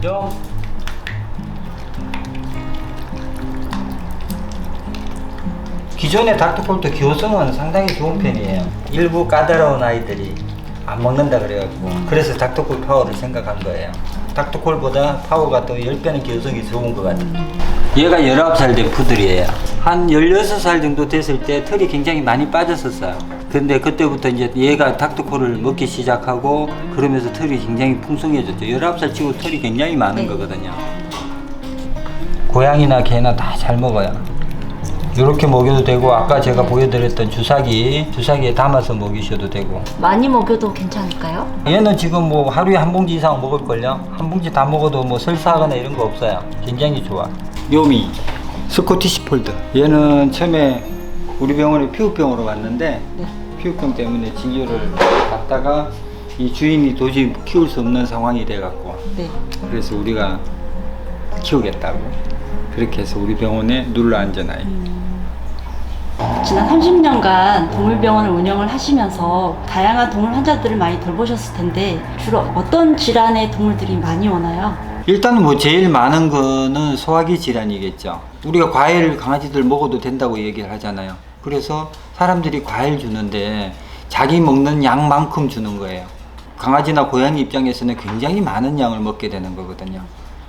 영. 기존의 닥터콜도 기호성은 상당히 좋은 편이에요. 일부 까다로운 아이들이 안 먹는다 그래가지고 그래서 닥터콜 파워를 생각한 거예요. 닥터콜보다 파워가 또 10배는 기호성이 좋은 것 같아요. 얘가 19살 된 푸들이에요. 한 16살 정도 됐을 때 털이 굉장히 많이 빠졌었어요. 근데 그때부터 이제 얘가 닥터콜을 먹기 시작하고 그러면서 털이 굉장히 풍성해졌죠. 19살 치고 털이 굉장히 많은 거거든요. 고양이나 개나 다 잘 먹어요. 이렇게 먹여도 되고 아까 제가 보여드렸던 주사기에 담아서 먹이셔도 되고. 많이 먹여도 괜찮을까요? 얘는 지금 뭐 하루에 한 봉지 이상 먹을걸요? 한 봉지 다 먹어도 뭐 설사하거나 이런 거 없어요. 굉장히 좋아. 요미 스코티시 폴드. 얘는 처음에 우리 병원에 피부병으로 왔는데 피부병 때문에 진료를 받다가 이 주인이 도저히 키울 수 없는 상황이 돼갖고 그래서 우리가 키우겠다고 그렇게 해서 우리 병원에 눌러 앉은 아이. 지난 30년간 동물병원을 운영을 하시면서 다양한 동물 환자들을 많이 돌보셨을 텐데 주로 어떤 질환의 동물들이 많이 오나요? 일단은 뭐 제일 많은 거는 소화기 질환이겠죠. 우리가 과일 강아지들 먹어도 된다고 얘기를 하잖아요. 그래서 사람들이 과일 주는데 자기 먹는 양만큼 주는 거예요. 강아지나 고양이 입장에서는 굉장히 많은 양을 먹게 되는 거거든요.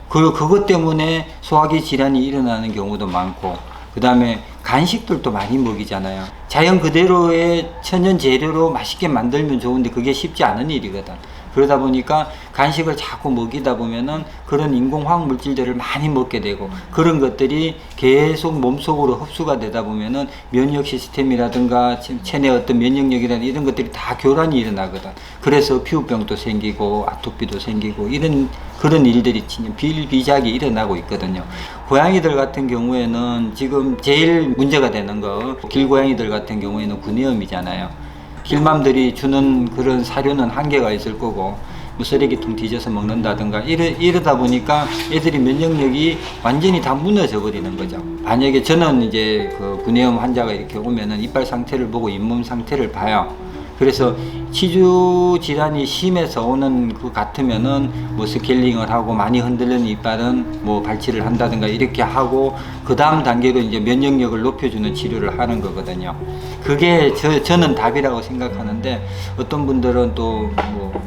그것 때문에 소화기 질환이 일어나는 경우도 많고, 그 다음에 간식들도 많이 먹이잖아요. 자연 그대로의 천연 재료로 맛있게 만들면 좋은데 그게 쉽지 않은 일이거든. 그러다 보니까 간식을 자꾸 먹이다 보면은 그런 인공화학 물질들을 많이 먹게 되고 그런 것들이 계속 몸속으로 흡수가 되다 보면은 면역 시스템이라든가 체내 어떤 면역력이라든가 이런 것들이 다 교란이 일어나거든. 그래서 피부병도 생기고 아토피도 생기고 이런 그런 일들이 비일비재하게 일어나고 있거든요. 고양이들 같은 경우에는 지금 제일 문제가 되는 거 길고양이들 같은 경우에는 구내염이잖아요. 길맘들이 주는 그런 사료는 한계가 있을 거고 뭐 쓰레기통 뒤져서 먹는다든가 이러다 보니까 애들이 면역력이 완전히 다 무너져 버리는 거죠. 만약에 저는 이제 그 구내염 환자가 이렇게 오면은 이빨 상태를 보고 잇몸 상태를 봐요. 그래서 치주 질환이 심해서 오는 그 같으면은 뭐 스케일링을 하고 많이 흔들리는 이빨은 뭐 발치를 한다든가 이렇게 하고 그 다음 단계로 이제 면역력을 높여주는 치료를 하는 거거든요. 그게 저는 답이라고 생각하는데 어떤 분들은 또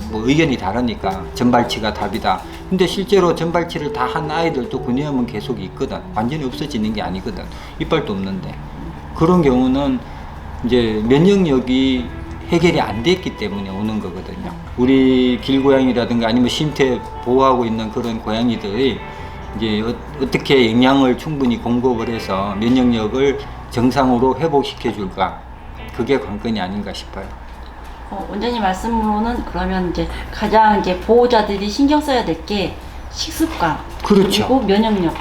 뭐 의견이 다르니까 전발치가 답이다. 근데 실제로 전발치를 다 한 아이들도 구내염은 계속 있거든. 완전히 없어지는 게 아니거든. 이빨도 없는데. 그런 경우는 이제 면역력이 해결이 안 됐기 때문에 오는 거거든요. 우리 길고양이라든가 아니면 쉼터 보호하고 있는 그런 고양이들이 이제 어떻게 영양을 충분히 공급을 해서 면역력을 정상으로 회복시켜 줄까? 그게 관건이 아닌가 싶어요. 원장님 말씀으로는 그러면 이제 가장 이제 보호자들이 신경 써야 될 게 식습관, 그렇죠. 그리고 면역력.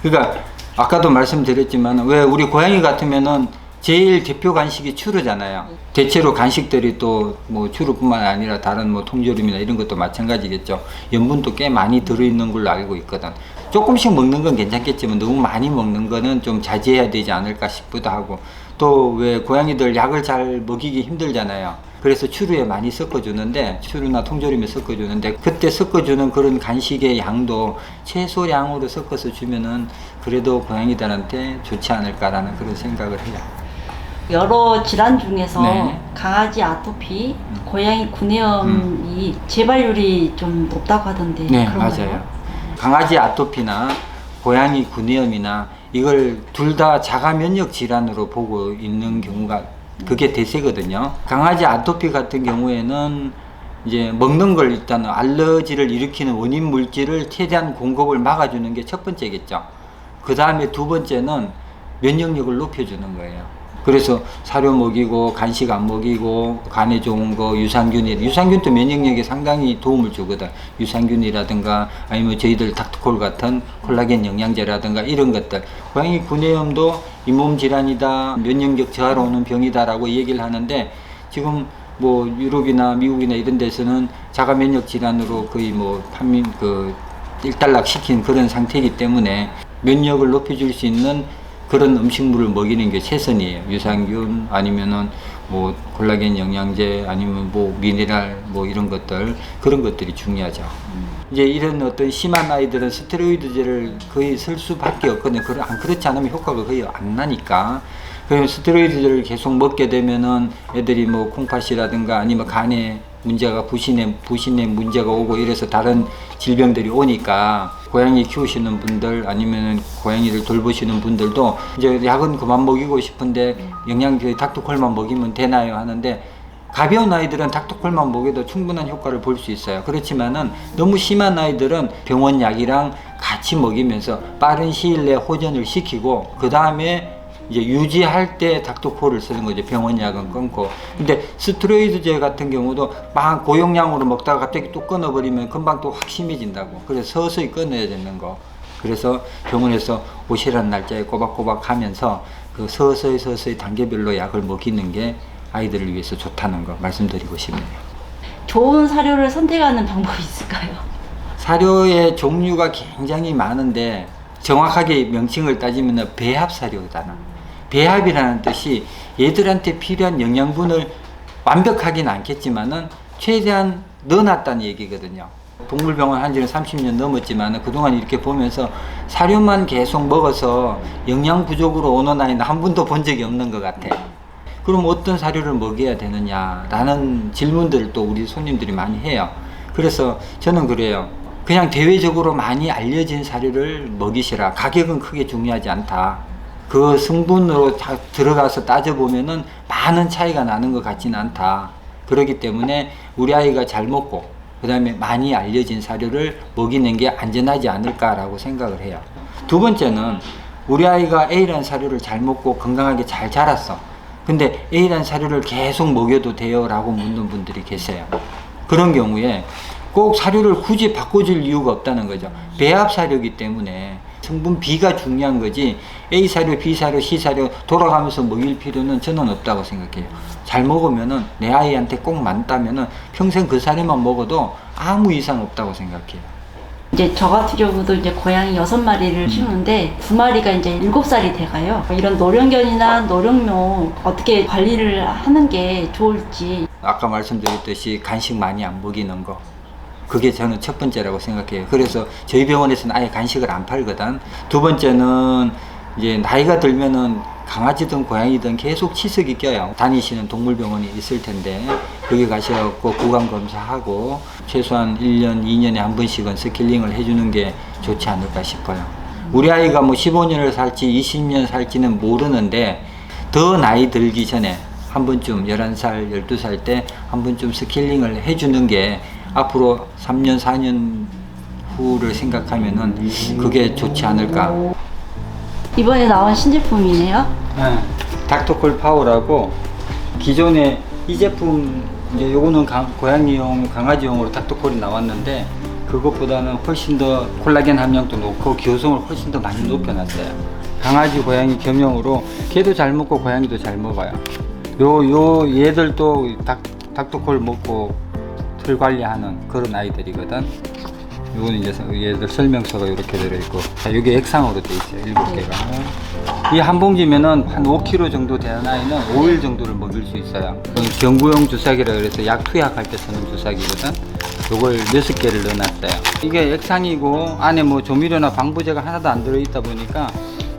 그러니까 아까도 말씀드렸지만 왜 우리 고양이 같으면은 제일 대표 간식이 추루잖아요. 대체로 간식들이 또 뭐 추루뿐만 아니라 다른 뭐 통조림이나 이런 것도 마찬가지겠죠. 염분도 꽤 많이 들어있는 걸로 알고 있거든. 조금씩 먹는 건 괜찮겠지만 너무 많이 먹는 거는 좀 자제해야 되지 않을까 싶기도 하고, 또 왜 고양이들 약을 잘 먹이기 힘들잖아요. 그래서 추루에 많이 섞어주는데, 추루나 통조림에 섞어주는데 그때 섞어주는 그런 간식의 양도 최소량으로 섞어서 주면은 그래도 고양이들한테 좋지 않을까라는 그런 생각을 해요. 여러 질환 중에서 네. 강아지 아토피, 고양이 구내염이 재발률이 좀 높다고 하던데 네, 그런가요? 맞아요. 강아지 아토피나 고양이 구내염이나 이걸 둘 다 자가 면역 질환으로 보고 있는 경우가 그게 대세거든요. 강아지 아토피 같은 경우에는 이제 먹는 걸 일단 알러지를 일으키는 원인 물질을 최대한 공급을 막아주는 게 첫 번째겠죠. 그 다음에 두 번째는 면역력을 높여주는 거예요. 그래서 사료 먹이고 간식 안 먹이고 간에 좋은 거 유산균도 면역력에 상당히 도움을 주거든. 유산균이라든가 아니면 저희들 닥터콜 같은 콜라겐 영양제라든가 이런 것들. 고양이 구내염도 잇몸 질환이다, 면역력 저하로 오는 병이다라고 얘기를 하는데 지금 뭐 유럽이나 미국이나 이런 데서는 자가 면역 질환으로 거의 뭐 일단락 시킨 그런 상태이기 때문에 면역을 높여줄 수 있는 그런 음식물을 먹이는 게 최선이에요. 유산균 아니면은 뭐 콜라겐 영양제 아니면 뭐 미네랄 뭐 이런 것들 그런 것들이 중요하죠. 이제 이런 어떤 심한 아이들은 스테로이드제를 거의 쓸 수밖에 없거든요. 그렇지 않으면 효과가 거의 안 나니까. 그럼 스테로이드제를 계속 먹게 되면은 애들이 뭐 콩팥이라든가 아니면 간에 문제가 부신에 문제가 오고 이래서 다른 질병들이 오니까 고양이 키우시는 분들 아니면 고양이를 돌보시는 분들도 이제 약은 그만 먹이고 싶은데 영양제 닥터콜만 먹이면 되나요 하는데 가벼운 아이들은 닥터콜만 먹여도 충분한 효과를 볼 수 있어요. 그렇지만은 너무 심한 아이들은 병원 약이랑 같이 먹이면서 빠른 시일 내에 호전을 시키고 그 다음에 이제 유지할 때 닥터콜을 쓰는 거죠. 병원 약은 끊고. 근데 스테로이드제 같은 경우도 막 고용량으로 먹다가 갑자기 또 끊어버리면 금방 또 확 심해진다고. 그래서 서서히 끊어야 되는 거. 그래서 병원에서 오시라는 날짜에 꼬박꼬박 하면서 그 서서히 단계별로 약을 먹이는 게 아이들을 위해서 좋다는 거 말씀드리고 싶네요. 좋은 사료를 선택하는 방법이 있을까요? 사료의 종류가 굉장히 많은데 정확하게 명칭을 따지면 배합 사료다. 배합이라는 뜻이 얘들한테 필요한 영양분을 완벽하긴 않겠지만은 최대한 넣어놨다는 얘기거든요. 동물병원 한 지는 30년 넘었지만 그동안 이렇게 보면서 사료만 계속 먹어서 영양 부족으로 오는 아이는 한 번도 본 적이 없는 것 같아. 그럼 어떤 사료를 먹여야 되느냐라는 질문들을 또 우리 손님들이 많이 해요. 그래서 저는 그래요. 그냥 대외적으로 많이 알려진 사료를 먹이시라. 가격은 크게 중요하지 않다. 그 성분으로 들어가서 따져보면은 많은 차이가 나는 것 같지는 않다. 그렇기 때문에 우리 아이가 잘 먹고 그 다음에 많이 알려진 사료를 먹이는 게 안전하지 않을까라고 생각을 해요. 두 번째는 우리 아이가 A라는 사료를 잘 먹고 건강하게 잘 자랐어. 근데 A라는 사료를 계속 먹여도 돼요? 라고 묻는 분들이 계세요. 그런 경우에 꼭 사료를 굳이 바꿔줄 이유가 없다는 거죠. 배합 사료이기 때문에 성분 B가 중요한 거지 A 사료, B 사료, C 사료 돌아가면서 먹일 필요는 저는 없다고 생각해요. 잘 먹으면은 내 아이한테 꼭 맞다면은 평생 그 사료만 먹어도 아무 이상 없다고 생각해요. 이제 저 같은 경우도 이제 고양이 6마리를 키우는데 2마리가 이제 7살이 돼가요. 이런 노령견이나 노령묘 어떻게 관리를 하는 게 좋을지. 아까 말씀드렸듯이 간식 많이 안 먹이는 거. 그게 저는 첫 번째라고 생각해요. 그래서 저희 병원에서는 아예 간식을 안 팔거든. 두 번째는 이제 나이가 들면은 강아지든 고양이든 계속 치석이 껴요. 다니시는 동물병원이 있을 텐데 거기 가셔갖고 구강 검사하고 최소한 1년, 2년에 한 번씩은 스케일링을 해주는 게 좋지 않을까 싶어요. 우리 아이가 뭐 15년을 살지 20년 살지는 모르는데 더 나이 들기 전에 한 번쯤 11살, 12살 때 한 번쯤 스케일링을 해주는 게 앞으로 3년, 4년 후를 생각하면은 그게 좋지 않을까. 이번에 나온 신제품이네요. 네. 닥터콜 파워라고 기존에 이 제품 이제 요거는 고양이용, 강아지용으로 닥터콜이 나왔는데 그것보다는 훨씬 더 콜라겐 함량도 높고 기호성을 훨씬 더 많이 높여놨어요. 강아지, 고양이 겸용으로 개도 잘 먹고 고양이도 잘 먹어요. 요 얘들도 닥터콜 먹고 털 관리하는 그런 아이들이거든. 요거는 이제 얘들 설명서가 이렇게 들어있고, 자, 여기 액상으로 되어 있어요. 7개가. 이 한 봉지면은 한 5kg 정도 되는 아이는 5일 정도를 먹일 수 있어요. 경구용 주사기라 그래서 약 투약할 때 쓰는 주사기거든. 요걸 6개를 넣어놨어요. 이게 액상이고 안에 뭐 조미료나 방부제가 하나도 안 들어있다 보니까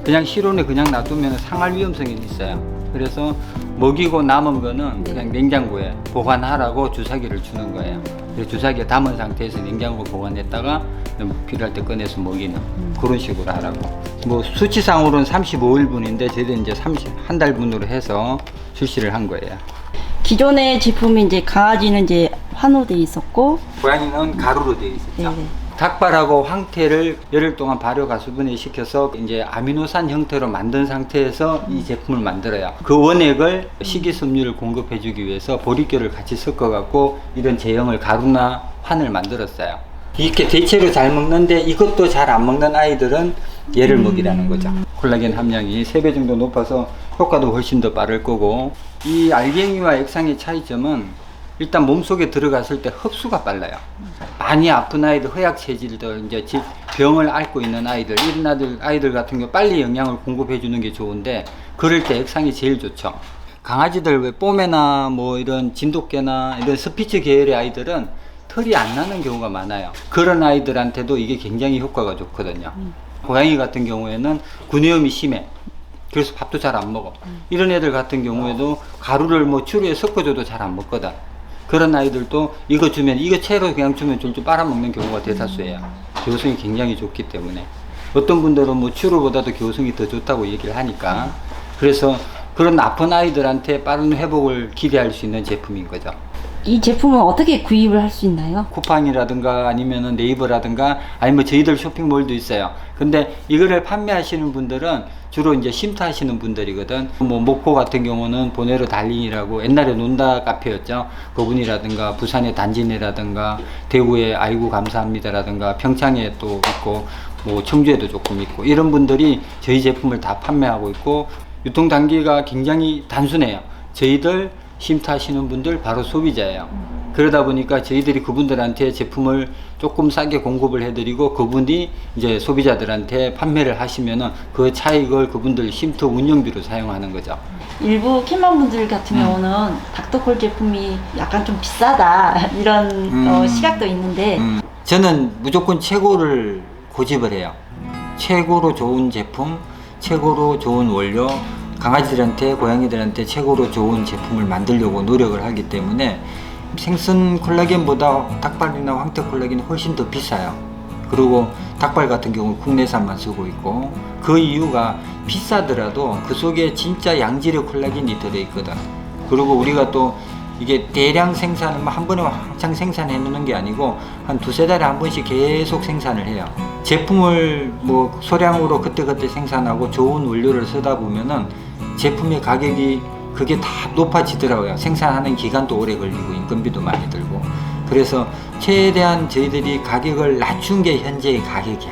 그냥 실온에 그냥 놔두면 상할 위험성이 있어요. 그래서 먹이고 남은 거는 그냥 냉장고에 보관하라고 주사기를 주는 거예요. 그래서 주사기에 담은 상태에서 냉장고 보관했다가 필요할 때 꺼내서 먹이는 그런 식으로 하라고. 뭐 수치상으로는 35일분인데 저희는 이제 한 달분으로 해서 출시를 한 거예요. 기존의 제품이 이제 강아지는 이제 환호돼 있었고 고양이는 가루로 되어 있었죠. 네네. 닭발하고 황태를 열흘 동안 발효 가수분해 시켜서 이제 아미노산 형태로 만든 상태에서 이 제품을 만들어요. 그 원액을 식이섬유를 공급해 주기 위해서 보리뼈를 같이 섞어 갖고 이런 제형을 가루나 환을 만들었어요. 이렇게 대체로 잘 먹는데 이것도 잘 안 먹는 아이들은 얘를 먹이라는 거죠. 콜라겐 함량이 3배 정도 높아서 효과도 훨씬 더 빠를 거고, 이 알갱이와 액상의 차이점은 일단 몸속에 들어갔을 때 흡수가 빨라요. 많이 아픈 아이들, 허약 체질들, 이제 병을 앓고 있는 아이들, 이런 아이들 같은 경우 빨리 영양을 공급해 주는 게 좋은데, 그럴 때 액상이 제일 좋죠. 강아지들 왜 뽀메나 뭐 이런 진돗개나 이런 스피츠 계열의 아이들은 털이 안 나는 경우가 많아요. 그런 아이들한테도 이게 굉장히 효과가 좋거든요. 고양이 같은 경우에는 구내염이 심해. 그래서 밥도 잘 안 먹어. 이런 애들 같은 경우에도 가루를 뭐 추루에 섞어줘도 잘 안 먹거든. 그런 아이들도 이거 주면, 이거 채로 그냥 주면 줄줄 빨아먹는 경우가 대다수예요. 교성이 굉장히 좋기 때문에. 어떤 분들은 뭐 추루보다도 교성이 더 좋다고 얘기를 하니까. 그래서 그런 아픈 아이들한테 빠른 회복을 기대할 수 있는 제품인 거죠. 이 제품은 어떻게 구입을 할 수 있나요? 쿠팡이라든가 아니면은 네이버라든가 아니면 저희들 쇼핑몰도 있어요. 근데 이거를 판매하시는 분들은 주로 이제 쉼터하시는 분들이거든. 뭐 목포 같은 경우는 보네로 달린이라고 옛날에 논다 카페였죠. 그분이라든가 부산의 단진이라든가 대구의 아이고 감사합니다라든가 평창에 또 있고 뭐 청주에도 조금 있고 이런 분들이 저희 제품을 다 판매하고 있고 유통 단계가 굉장히 단순해요. 저희들 쉼터하시는 분들 바로 소비자예요. 그러다 보니까 저희들이 그분들한테 제품을 조금 싸게 공급을 해드리고 그분이 이제 소비자들한테 판매를 하시면은 그 차익을 그분들 쉼터 운영비로 사용하는 거죠. 일부 캔맘분들 같은 경우는 닥터콜 제품이 약간 좀 비싸다 이런 시각도 있는데 저는 무조건 최고를 고집을 해요. 최고로 좋은 제품, 최고로 좋은 원료, 강아지들한테 고양이들한테 최고로 좋은 제품을 만들려고 노력을 하기 때문에 생선 콜라겐보다 닭발이나 황태 콜라겐이 훨씬 더 비싸요. 그리고 닭발 같은 경우는 국내산만 쓰고 있고 그 이유가 비싸더라도 그 속에 진짜 양질의 콜라겐이 들어있거든. 그리고 우리가 또 이게 대량 생산을 한 번에 왕창 생산해 놓는 게 아니고 한 두세 달에 한 번씩 계속 생산을 해요. 제품을 뭐 소량으로 그때그때 생산하고 좋은 원료를 쓰다 보면은 제품의 가격이 그게 다 높아지더라고요. 생산하는 기간도 오래 걸리고 인건비도 많이 들고. 그래서 최대한 저희들이 가격을 낮춘 게 현재의 가격이야.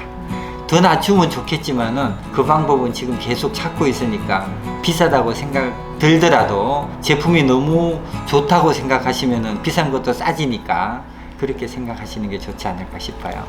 더 낮추면 좋겠지만은 그 방법은 지금 계속 찾고 있으니까 비싸다고 생각 들더라도 제품이 너무 좋다고 생각하시면은 비싼 것도 싸지니까 그렇게 생각하시는 게 좋지 않을까 싶어요.